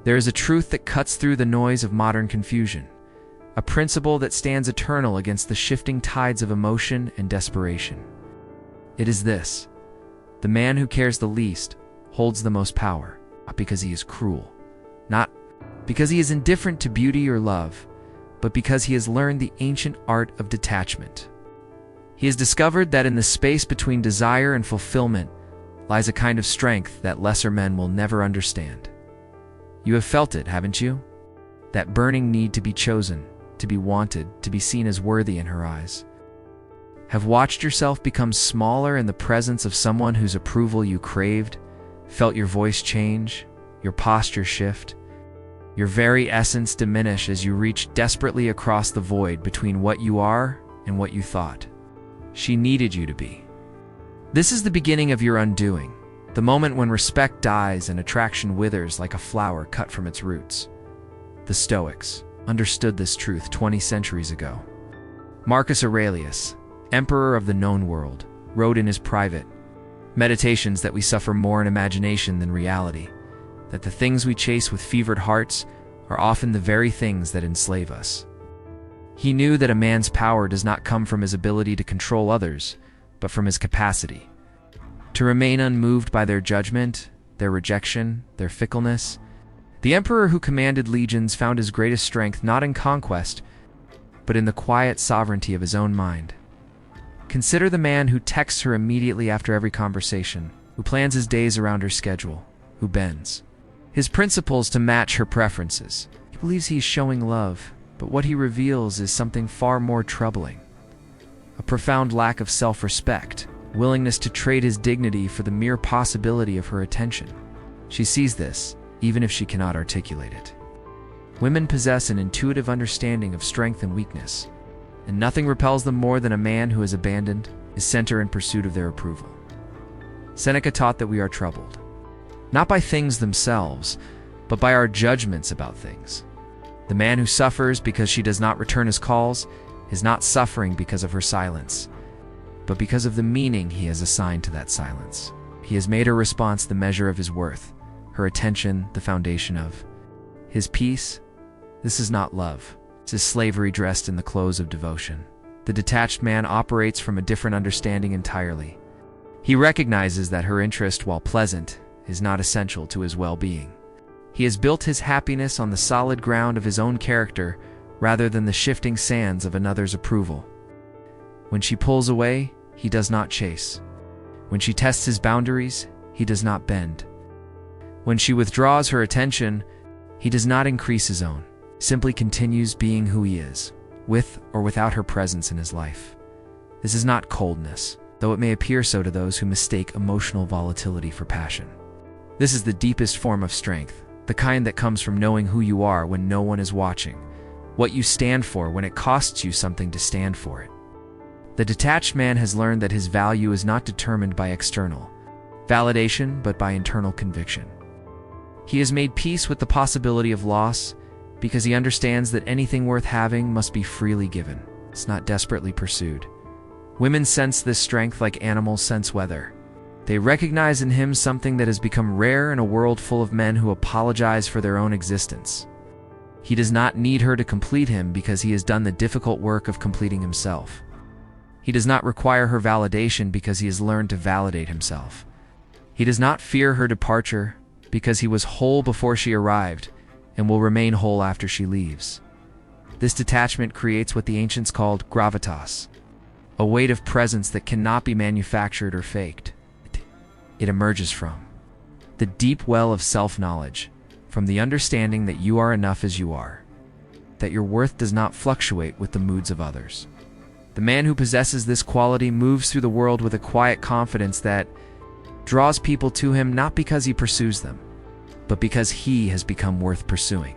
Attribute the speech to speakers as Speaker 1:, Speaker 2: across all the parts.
Speaker 1: There is a truth that cuts through the noise of modern confusion, a principle that stands eternal against the shifting tides of emotion and desperation. It is this: the man who cares the least holds the most power, not because he is cruel, not because he is indifferent to beauty or love, but because he has learned the ancient art of detachment. He has discovered that in the space between desire and fulfillment lies a kind of strength that lesser men will never understand. You have felt it, haven't you? That burning need to be chosen, to be wanted, to be seen as worthy in her eyes. Have watched yourself become smaller in the presence of someone whose approval you craved, felt your voice change, your posture shift, your very essence diminish as you reach desperately across the void between what you are and what you thought she needed you to be. This is the beginning of your undoing, the moment when respect dies and attraction withers like a flower cut from its roots. The Stoics understood this truth 20 centuries ago. Marcus Aurelius, emperor of the known world, wrote in his private meditations that we suffer more in imagination than reality, that the things we chase with fevered hearts are often the very things that enslave us. He knew that a man's power does not come from his ability to control others, but from his capacity to remain unmoved by their judgment, their rejection, their fickleness. The emperor who commanded legions found his greatest strength not in conquest, but in the quiet sovereignty of his own mind. Consider the man who texts her immediately after every conversation, who plans his days around her schedule, who bends his principles to match her preferences. He believes he is showing love, but what he reveals is something far more troubling: a profound lack of self-respect, willingness to trade his dignity for the mere possibility of her attention. She sees this, even if she cannot articulate it. Women possess an intuitive understanding of strength and weakness, and nothing repels them more than a man who has abandoned his center in pursuit of their approval. Seneca taught that we are troubled, not by things themselves, but by our judgments about things. The man who suffers because she does not return his calls is not suffering because of her silence, but because of the meaning he has assigned to that silence. He has made her response the measure of his worth, her attention the foundation of his peace. This is not love. This is slavery dressed in the clothes of devotion. The detached man operates from a different understanding entirely. He recognizes that her interest, while pleasant, is not essential to his well-being. He has built his happiness on the solid ground of his own character rather than the shifting sands of another's approval. When she pulls away, he does not chase. When she tests his boundaries, he does not bend. When she withdraws her attention, he does not increase his own, simply continues being who he is, with or without her presence in his life. This is not coldness, though it may appear so to those who mistake emotional volatility for passion. This is the deepest form of strength, the kind that comes from knowing who you are when no one is watching, what you stand for when it costs you something to stand for it. The detached man has learned that his value is not determined by external validation, but by internal conviction. He has made peace with the possibility of loss because he understands that anything worth having must be freely given. It's not desperately pursued. Women sense this strength like animals sense weather. They recognize in him something that has become rare in a world full of men who apologize for their own existence. He does not need her to complete him because he has done the difficult work of completing himself. He does not require her validation because he has learned to validate himself. He does not fear her departure because he was whole before she arrived and will remain whole after she leaves. This detachment creates what the ancients called gravitas, a weight of presence that cannot be manufactured or faked. It emerges from the deep well of self-knowledge, from the understanding that you are enough as you are, that your worth does not fluctuate with the moods of others. The man who possesses this quality moves through the world with a quiet confidence that draws people to him not because he pursues them, but because he has become worth pursuing.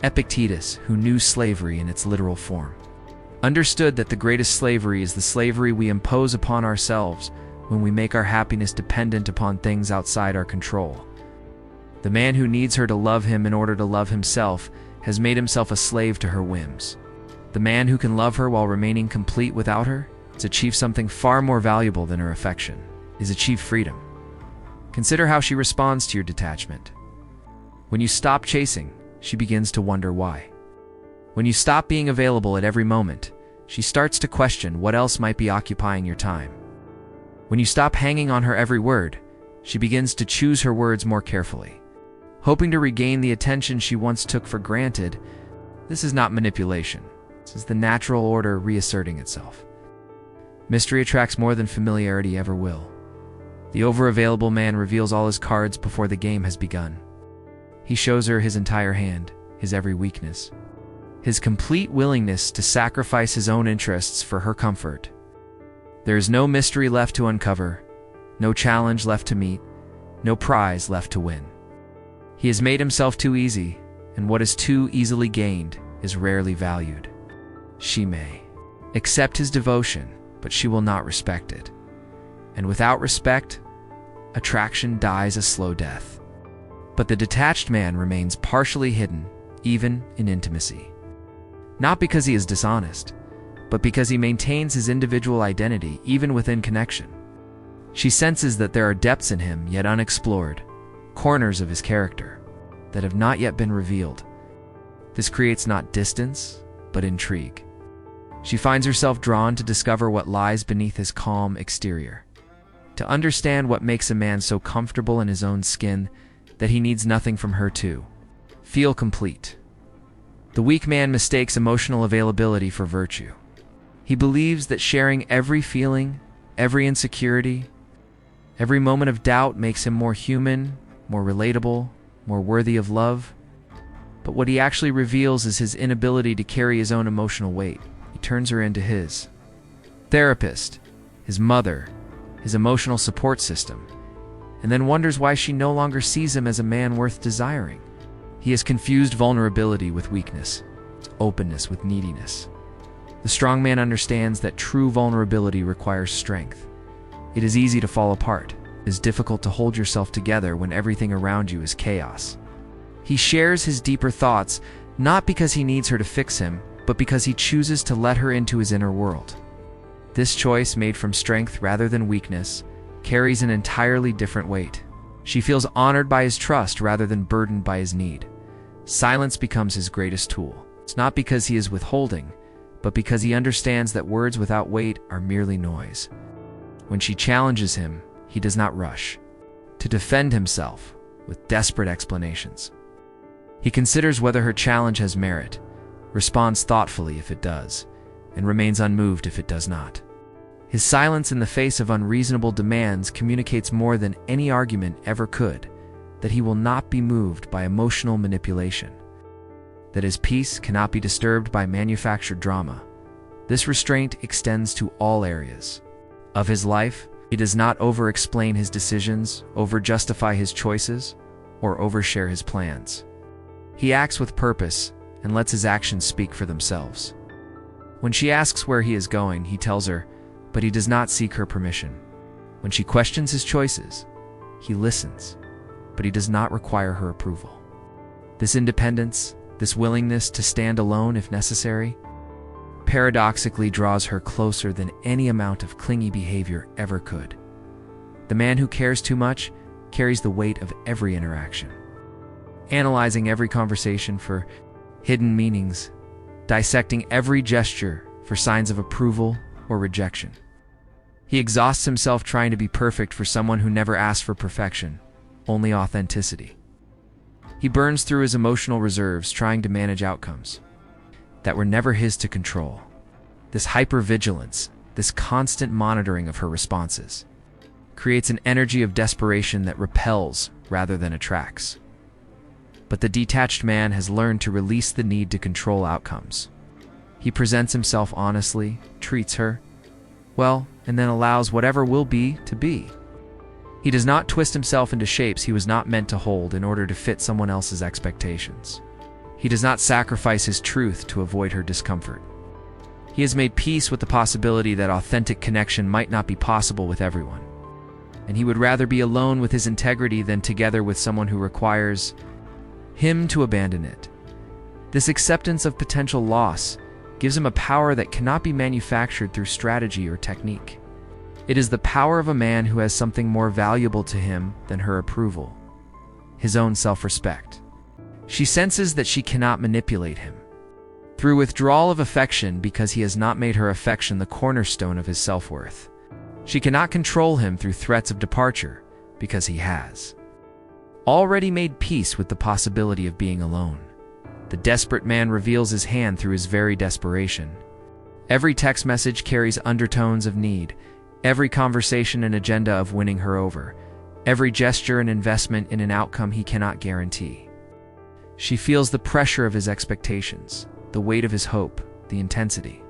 Speaker 1: Epictetus, who knew slavery in its literal form, understood that the greatest slavery is the slavery we impose upon ourselves when we make our happiness dependent upon things outside our control. The man who needs her to love him in order to love himself has made himself a slave to her whims. The man who can love her while remaining complete without her has achieved something far more valuable than her affection, is achieved freedom. Consider how she responds to your detachment. When you stop chasing, she begins to wonder why. When you stop being available at every moment, she starts to question what else might be occupying your time. When you stop hanging on her every word, she begins to choose her words more carefully. Hoping to regain the attention she once took for granted, this is not manipulation. This is the natural order reasserting itself. Mystery attracts more than familiarity ever will. The over-available man reveals all his cards before the game has begun. He shows her his entire hand, his every weakness, his complete willingness to sacrifice his own interests for her comfort. There is no mystery left to uncover, no challenge left to meet, no prize left to win. He has made himself too easy, and what is too easily gained is rarely valued. She may accept his devotion, but she will not respect it. And without respect, attraction dies a slow death. But the detached man remains partially hidden, even in intimacy. Not because he is dishonest, but because he maintains his individual identity even within connection. She senses that there are depths in him yet unexplored, corners of his character that have not yet been revealed. This creates not distance, but intrigue. She finds herself drawn to discover what lies beneath his calm exterior, to understand what makes a man so comfortable in his own skin that he needs nothing from her to feel complete. The weak man mistakes emotional availability for virtue. He believes that sharing every feeling, every insecurity, every moment of doubt makes him more human, more relatable, more worthy of love. But what he actually reveals is his inability to carry his own emotional weight. He turns her into his therapist, his mother, his emotional support system, and then wonders why she no longer sees him as a man worth desiring. He has confused vulnerability with weakness, openness with neediness. The strong man understands that true vulnerability requires strength. It is easy to fall apart. It is difficult to hold yourself together when everything around you is chaos. He shares his deeper thoughts, not because he needs her to fix him, but because he chooses to let her into his inner world. This choice, made from strength rather than weakness, carries an entirely different weight. She feels honored by his trust rather than burdened by his need. Silence becomes his greatest tool. It's not because he is withholding, but because he understands that words without weight are merely noise. When she challenges him, he does not rush to defend himself with desperate explanations. He considers whether her challenge has merit, responds thoughtfully if it does, and remains unmoved if it does not. His silence in the face of unreasonable demands communicates more than any argument ever could, that he will not be moved by emotional manipulation, that his peace cannot be disturbed by manufactured drama. This restraint extends to all areas of his life. He does not over-explain his decisions, over-justify his choices, or overshare his plans. He acts with purpose and lets his actions speak for themselves. When she asks where he is going, he tells her, but he does not seek her permission. When she questions his choices, he listens, but he does not require her approval. This independence, this willingness to stand alone if necessary, paradoxically draws her closer than any amount of clingy behavior ever could. The man who cares too much carries the weight of every interaction, analyzing every conversation for hidden meanings, dissecting every gesture for signs of approval or rejection. He exhausts himself trying to be perfect for someone who never asked for perfection, only authenticity. He burns through his emotional reserves trying to manage outcomes that were never his to control. This hypervigilance, this constant monitoring of her responses, creates an energy of desperation that repels rather than attracts. But the detached man has learned to release the need to control outcomes. He presents himself honestly, treats her well, and then allows whatever will be to be. He does not twist himself into shapes he was not meant to hold in order to fit someone else's expectations. He does not sacrifice his truth to avoid her discomfort. He has made peace with the possibility that authentic connection might not be possible with everyone, and he would rather be alone with his integrity than together with someone who requires him to abandon it. This acceptance of potential loss gives him a power that cannot be manufactured through strategy or technique. It is the power of a man who has something more valuable to him than her approval: his own self-respect. She senses that she cannot manipulate him through withdrawal of affection because he has not made her affection the cornerstone of his self-worth. She cannot control him through threats of departure because he has already made peace with the possibility of being alone. The desperate man reveals his hand through his very desperation. Every text message carries undertones of need, every conversation an agenda of winning her over, every gesture an investment in an outcome he cannot guarantee. She feels the pressure of his expectations, the weight of his hope, the intensity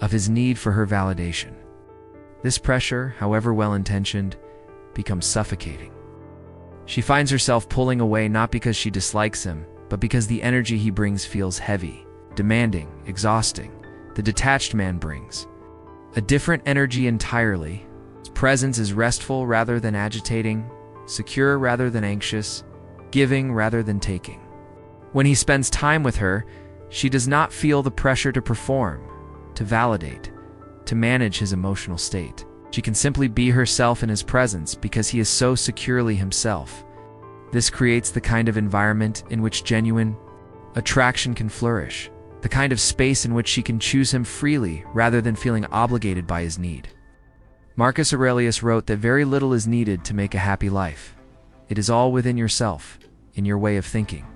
Speaker 1: of his need for her validation. This pressure, however well-intentioned, becomes suffocating. She finds herself pulling away not because she dislikes him, but because the energy he brings feels heavy, demanding, exhausting. The detached man brings a different energy entirely. His presence is restful rather than agitating, secure rather than anxious, giving rather than taking. When he spends time with her, she does not feel the pressure to perform, to validate, to manage his emotional state. She can simply be herself in his presence because he is so securely himself. This creates the kind of environment in which genuine attraction can flourish, the kind of space in which she can choose him freely rather than feeling obligated by his need. Marcus Aurelius wrote that very little is needed to make a happy life. It is all within yourself, in your way of thinking.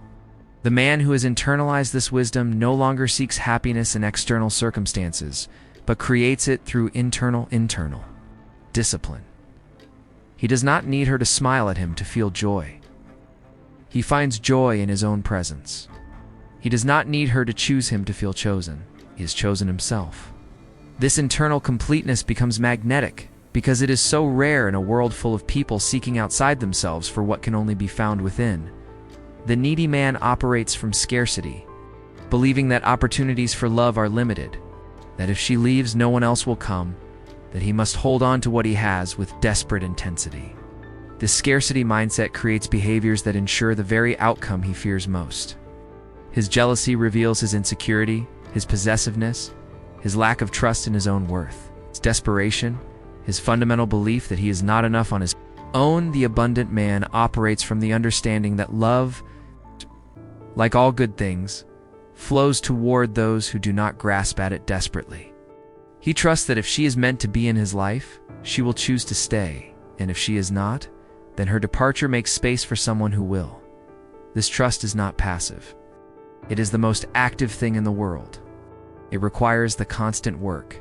Speaker 1: The man who has internalized this wisdom no longer seeks happiness in external circumstances, but creates it through internal discipline. He does not need her to smile at him to feel joy. He finds joy in his own presence. He does not need her to choose him to feel chosen. He has chosen himself. This internal completeness becomes magnetic because it is so rare in a world full of people seeking outside themselves for what can only be found within. The needy man operates from scarcity, believing that opportunities for love are limited, that if she leaves, no one else will come, that he must hold on to what he has with desperate intensity. This scarcity mindset creates behaviors that ensure the very outcome he fears most. His jealousy reveals his insecurity, his possessiveness, his lack of trust in his own worth, his desperation, his fundamental belief that he is not enough on his own. The abundant man operates from the understanding that love, like all good things, flows toward those who do not grasp at it desperately. He trusts that if she is meant to be in his life, she will choose to stay, and if she is not, then her departure makes space for someone who will. This trust is not passive. It is the most active thing in the world. It requires the constant work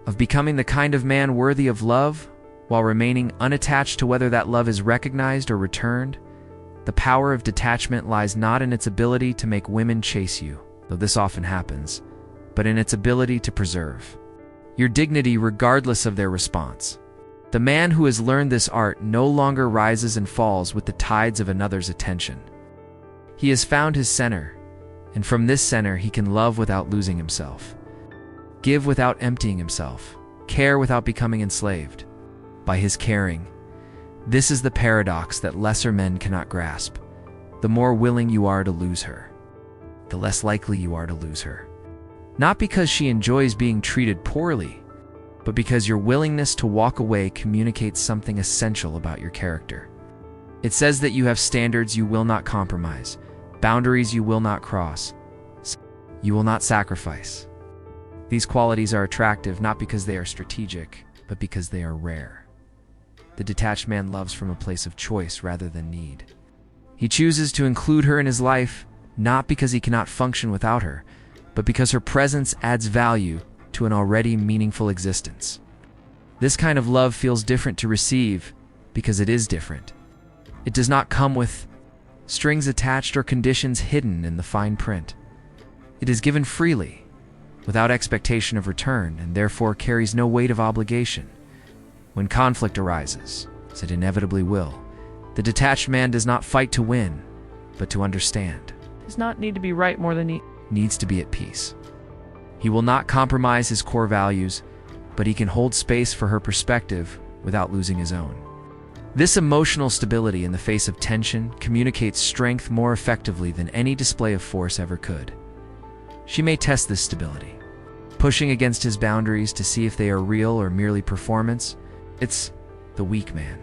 Speaker 1: of becoming the kind of man worthy of love while remaining unattached to whether that love is recognized or returned. The power of detachment lies not in its ability to make women chase you, though this often happens, but in its ability to preserve your dignity regardless of their response. The man who has learned this art no longer rises and falls with the tides of another's attention. He has found his center, and from this center he can love without losing himself, give without emptying himself, care without becoming enslaved. By his caring, this is the paradox that lesser men cannot grasp. The more willing you are to lose her, the less likely you are to lose her. Not because she enjoys being treated poorly, but because your willingness to walk away communicates something essential about your character. It says that you have standards you will not compromise, boundaries you will not cross, you will not sacrifice. These qualities are attractive not because they are strategic, but because they are rare. The detached man loves from a place of choice rather than need. He chooses to include her in his life, not because he cannot function without her, but because her presence adds value to an already meaningful existence. This kind of love feels different to receive because it is different. It does not come with strings attached or conditions hidden in the fine print. It is given freely, without expectation of return, and therefore carries no weight of obligation. When conflict arises, as it inevitably will, the detached man does not fight to win, but to understand. He does not need to be right more than he needs to be at peace. He will not compromise his core values, but he can hold space for her perspective without losing his own. This emotional stability in the face of tension communicates strength more effectively than any display of force ever could. She may test this stability, pushing against his boundaries to see if they are real or merely performance. It's the weak man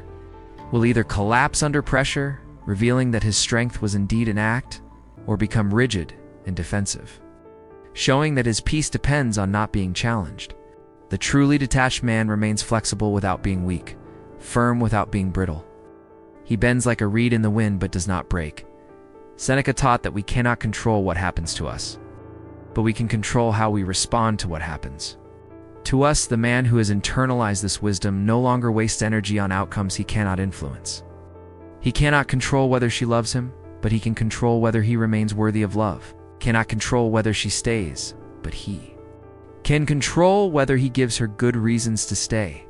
Speaker 1: will either collapse under pressure, revealing that his strength was indeed an act, or become rigid and defensive, showing that his peace depends on not being challenged. The truly detached man remains flexible without being weak, firm without being brittle. He bends like a reed in the wind but does not break. Seneca taught that we cannot control what happens to us, but we can control how we respond to what happens. To us, the man who has internalized this wisdom no longer wastes energy on outcomes he cannot influence. He cannot control whether she loves him, but he can control whether he remains worthy of love. Cannot control whether she stays, but he can control whether he gives her good reasons to stay.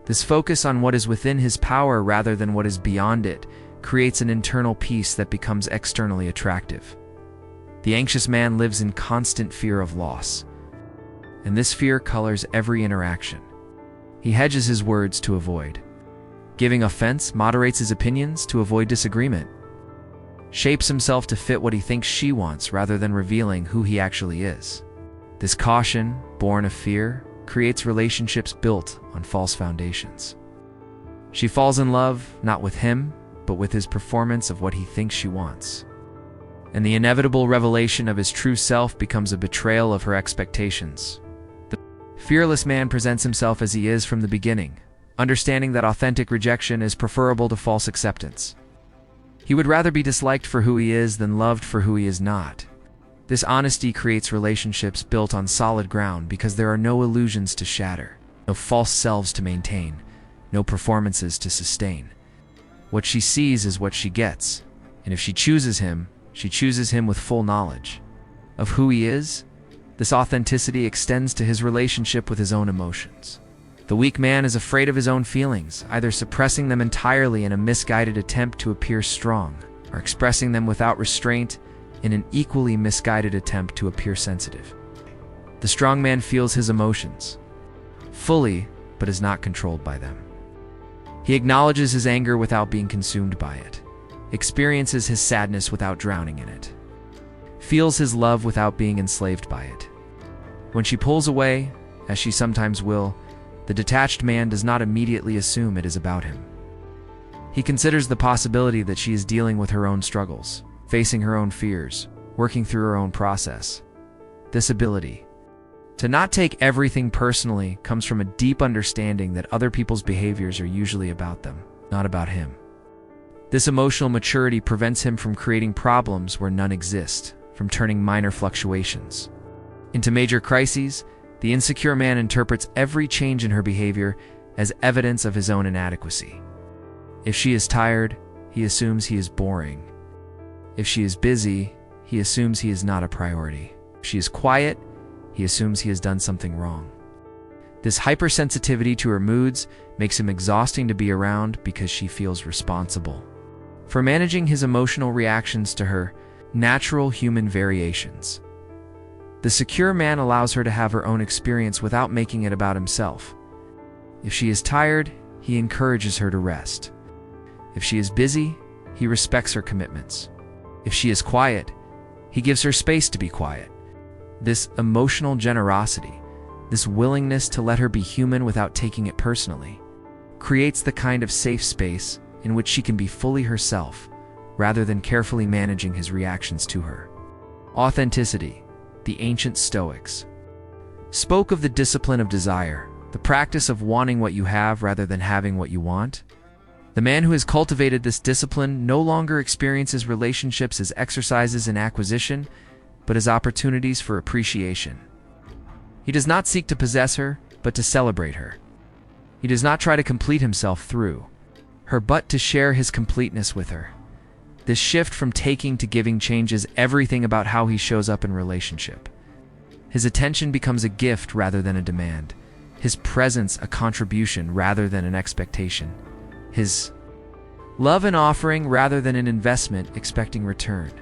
Speaker 1: This focus on what is within his power rather than what is beyond it creates an internal peace that becomes externally attractive. The anxious man lives in constant fear of loss, and this fear colors every interaction. He hedges his words to avoid giving offense, moderates his opinions to avoid disagreement, shapes himself to fit what he thinks she wants rather than revealing who he actually is. This caution, born of fear, creates relationships built on false foundations. She falls in love, not with him, but with his performance of what he thinks she wants. And the inevitable revelation of his true self becomes a betrayal of her expectations. The fearless man presents himself as he is from the beginning, understanding that authentic rejection is preferable to false acceptance. He would rather be disliked for who he is than loved for who he is not. This honesty creates relationships built on solid ground because there are no illusions to shatter, no false selves to maintain, no performances to sustain. What she sees is what she gets, and if she chooses him with full knowledge of who he is. This authenticity extends to his relationship with his own emotions. The weak man is afraid of his own feelings, either suppressing them entirely in a misguided attempt to appear strong, or expressing them without restraint in an equally misguided attempt to appear sensitive. The strong man feels his emotions fully, but is not controlled by them. He acknowledges his anger without being consumed by it, experiences his sadness without drowning in it, feels his love without being enslaved by it. When she pulls away, as she sometimes will, the detached man does not immediately assume it is about him. He considers the possibility that she is dealing with her own struggles, facing her own fears, working through her own process. This ability to not take everything personally comes from a deep understanding that other people's behaviors are usually about them, not about him. This emotional maturity prevents him from creating problems where none exist, from turning minor fluctuations into major crises. The insecure man interprets every change in her behavior as evidence of his own inadequacy. If she is tired, he assumes he is boring. If she is busy, he assumes he is not a priority. If she is quiet, he assumes he has done something wrong. This hypersensitivity to her moods makes him exhausting to be around because she feels responsible for managing his emotional reactions to her natural human variations. The secure man allows her to have her own experience without making it about himself. If she is tired, he encourages her to rest. If she is busy, he respects her commitments. If she is quiet, he gives her space to be quiet. This emotional generosity, this willingness to let her be human without taking it personally, creates the kind of safe space in which she can be fully herself, rather than carefully managing his reactions to her. Authenticity. The ancient Stoics spoke of the discipline of desire, the practice of wanting what you have rather than having what you want. The man who has cultivated this discipline no longer experiences relationships as exercises in acquisition, but as opportunities for appreciation. He does not seek to possess her, but to celebrate her. He does not try to complete himself through her, but to share his completeness with her. This shift from taking to giving changes everything about how he shows up in relationship. His attention becomes a gift rather than a demand. His presence a contribution rather than an expectation. His love an offering rather than an investment expecting return.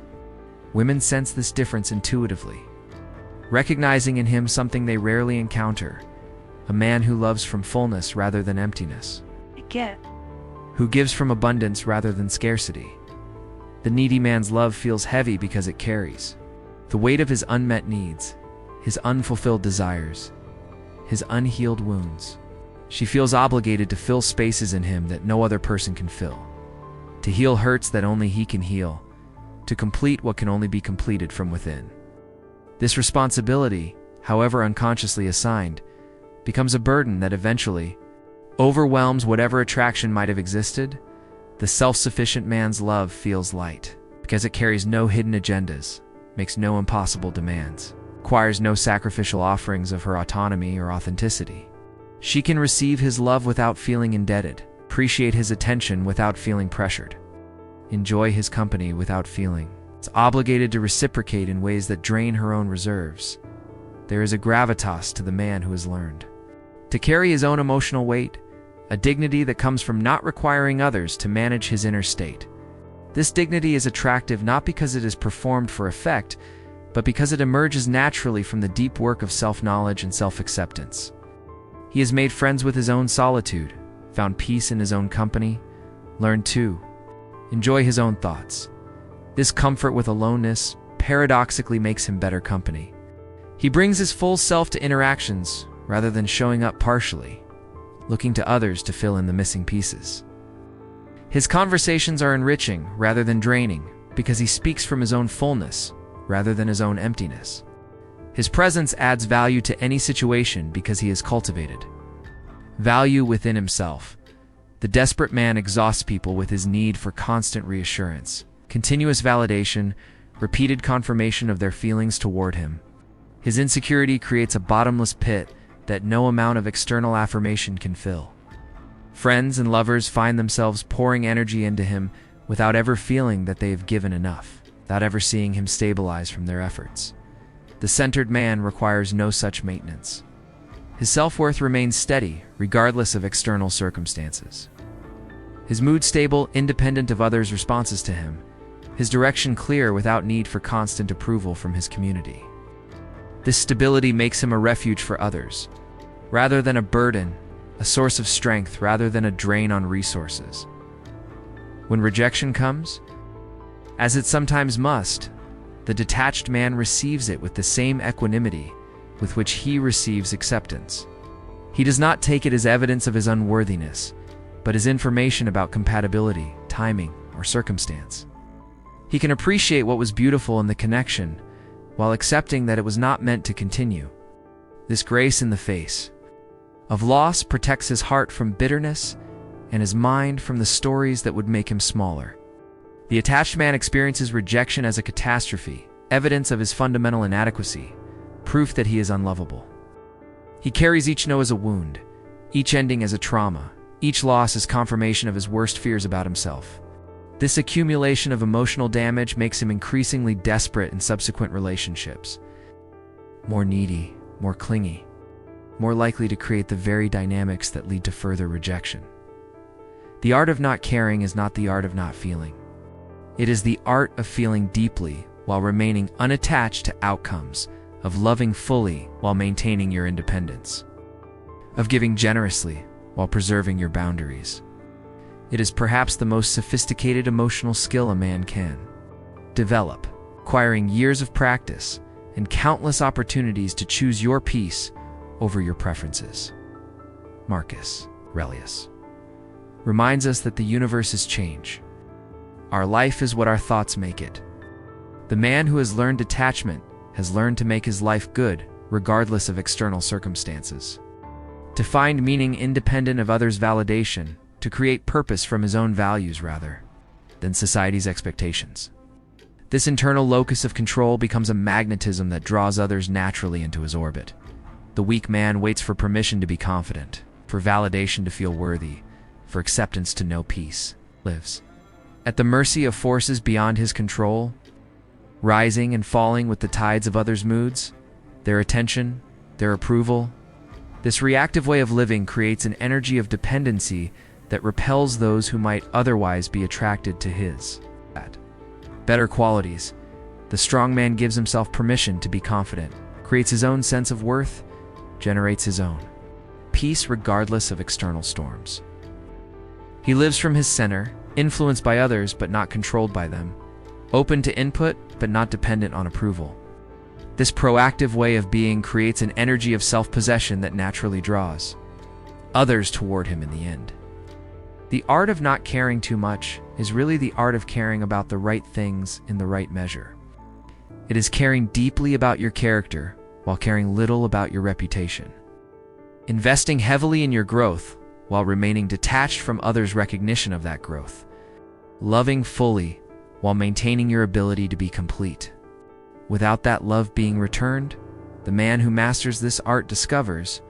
Speaker 1: Women sense this difference intuitively, recognizing in him something they rarely encounter, a man who loves from fullness rather than emptiness, who gives from abundance rather than scarcity. The needy man's love feels heavy because it carries the weight of his unmet needs, his unfulfilled desires, his unhealed wounds. She feels obligated to fill spaces in him that no other person can fill, to heal hurts that only he can heal, to complete what can only be completed from within. This responsibility, however unconsciously assigned, becomes a burden that eventually overwhelms whatever attraction might have existed. The self-sufficient man's love feels light, because it carries no hidden agendas, makes no impossible demands, requires no sacrificial offerings of her autonomy or authenticity. She can receive his love without feeling indebted, appreciate his attention without feeling pressured, enjoy his company without feeling it's obligated to reciprocate in ways that drain her own reserves. There is a gravitas to the man who has learned to carry his own emotional weight, a dignity that comes from not requiring others to manage his inner state. This dignity is attractive not because it is performed for effect, but because it emerges naturally from the deep work of self-knowledge and self-acceptance. He has made friends with his own solitude, found peace in his own company, learned to enjoy his own thoughts. This comfort with aloneness paradoxically makes him better company. He brings his full self to interactions rather than showing up partially, looking to others to fill in the missing pieces. His conversations are enriching rather than draining because he speaks from his own fullness rather than his own emptiness. His presence adds value to any situation because he has cultivated value within himself. The desperate man exhausts people with his need for constant reassurance, continuous validation, repeated confirmation of their feelings toward him. His insecurity creates a bottomless pit that no amount of external affirmation can fill. Friends and lovers find themselves pouring energy into him without ever feeling that they have given enough, without ever seeing him stabilize from their efforts. The centered man requires no such maintenance. His self-worth remains steady, regardless of external circumstances. His mood stable, independent of others' responses to him. His direction clear without need for constant approval from his community. This stability makes him a refuge for others, rather than a burden, a source of strength rather than a drain on resources. When rejection comes, as it sometimes must, the detached man receives it with the same equanimity with which he receives acceptance. He does not take it as evidence of his unworthiness, but as information about compatibility, timing, or circumstance. He can appreciate what was beautiful in the connection, while accepting that it was not meant to continue. This grace in the face of loss protects his heart from bitterness and his mind from the stories that would make him smaller. The attached man experiences rejection as a catastrophe, evidence of his fundamental inadequacy, proof that he is unlovable. He carries each no as a wound, each ending as a trauma, each loss as confirmation of his worst fears about himself. This accumulation of emotional damage makes him increasingly desperate in subsequent relationships. More needy, more clingy, more likely to create the very dynamics that lead to further rejection. The art of not caring is not the art of not feeling. It is the art of feeling deeply while remaining unattached to outcomes, of loving fully while maintaining your independence, of giving generously while preserving your boundaries. It is perhaps the most sophisticated emotional skill a man can develop, requiring years of practice and countless opportunities to choose your peace over your preferences. Marcus Aurelius reminds us that the universe is change. Our life is what our thoughts make it. The man who has learned detachment has learned to make his life good, regardless of external circumstances. To find meaning independent of others' validation, to create purpose from his own values rather than society's expectations. This internal locus of control becomes a magnetism that draws others naturally into his orbit. The weak man waits for permission to be confident, for validation to feel worthy, for acceptance to know peace, lives at the mercy of forces beyond his control, rising and falling with the tides of others' moods, their attention, their approval. This reactive way of living creates an energy of dependency that repels those who might otherwise be attracted to his better qualities. The strong man gives himself permission to be confident, creates his own sense of worth, generates his own peace regardless of external storms. He lives from his center, influenced by others but not controlled by them, open to input but not dependent on approval. This proactive way of being creates an energy of self-possession that naturally draws others toward him in the end. The art of not caring too much is really the art of caring about the right things in the right measure. It is caring deeply about your character while caring little about your reputation. Investing heavily in your growth while remaining detached from others' recognition of that growth. Loving fully while maintaining your ability to be complete. Without that love being returned, the man who masters this art discovers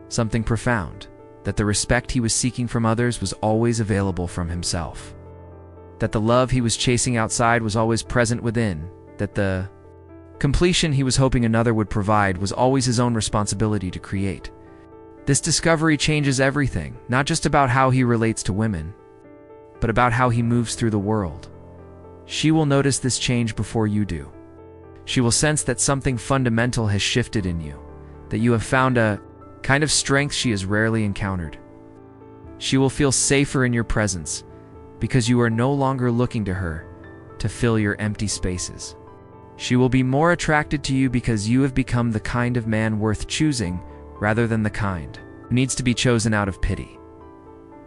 Speaker 1: something profound, that the respect he was seeking from others was always available from himself. That the love he was chasing outside was always present within, that the completion he was hoping another would provide was always his own responsibility to create. This discovery changes everything, not just about how he relates to women, but about how he moves through the world. She will notice this change before you do. She will sense that something fundamental has shifted in you, that you have found a kind of strength she has rarely encountered. She will feel safer in your presence because you are no longer looking to her to fill your empty spaces. She will be more attracted to you because you have become the kind of man worth choosing rather than the kind who needs to be chosen out of pity.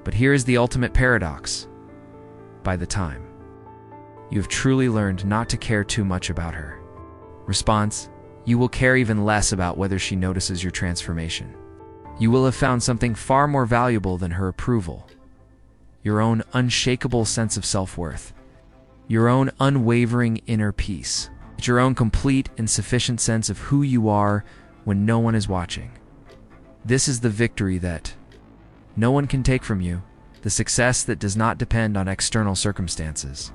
Speaker 1: But here is the ultimate paradox. By the time you have truly learned not to care too much about her response, you will care even less about whether she notices your transformation. You will have found something far more valuable than her approval. Your own unshakable sense of self-worth. Your own unwavering inner peace. Your own complete and sufficient sense of who you are when no one is watching. This is the victory that no one can take from you, the success that does not depend on external circumstances.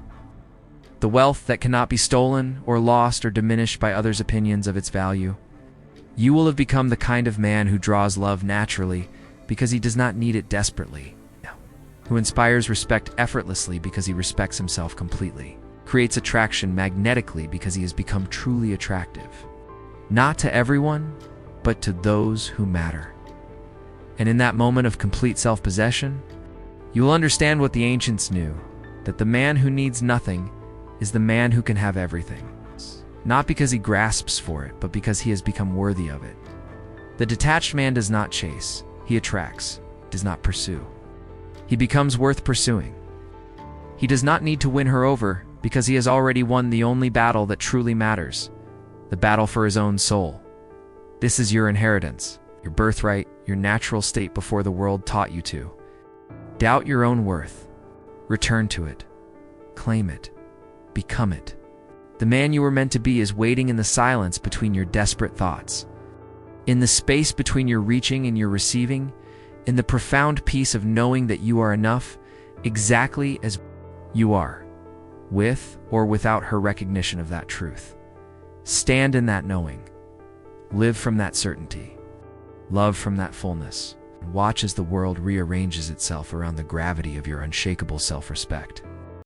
Speaker 1: The wealth that cannot be stolen or lost or diminished by others' opinions of its value. You will have become the kind of man who draws love naturally because he does not need it desperately, who inspires respect effortlessly because he respects himself completely, creates attraction magnetically because he has become truly attractive. Not to everyone, but to those who matter. And in that moment of complete self-possession, you will understand what the ancients knew, that the man who needs nothing is the man who can have everything. Not because he grasps for it, but because he has become worthy of it. The detached man does not chase, he attracts, does not pursue. He becomes worth pursuing. He does not need to win her over because he has already won the only battle that truly matters, the battle for his own soul. This is your inheritance, your birthright, your natural state before the world taught you to. Doubt your own worth. Return to it. Claim it. Become it. The man you were meant to be is waiting in the silence between your desperate thoughts. In the space between your reaching and your receiving, in the profound peace of knowing that you are enough, exactly as you are, with or without her recognition of that truth. Stand in that knowing. Live from that certainty. Love from that fullness. And watch as the world rearranges itself around the gravity of your unshakable self-respect.